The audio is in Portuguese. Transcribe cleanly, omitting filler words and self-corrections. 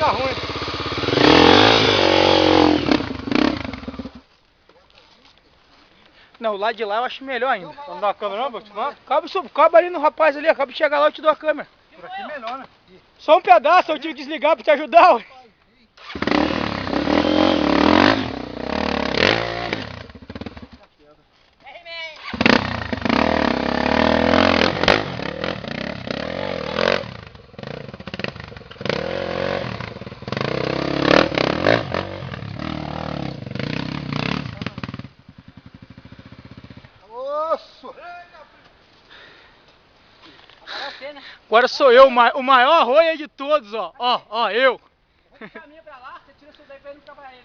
ficar ruim. Não, o lado de lá eu acho melhor ainda. Não dá a câmera não, vou te filmar? Cabe ali no rapaz ali, acaba de chegar lá, eu te dou a câmera. Por aqui melhor, né? Só um pedaço, eu tive que desligar pra te ajudar, ué. Agora sou eu, o maior arroio de todos, ó. Ó, eu. Caminha pra lá, você tira isso daí pra ele não trabalhar ele.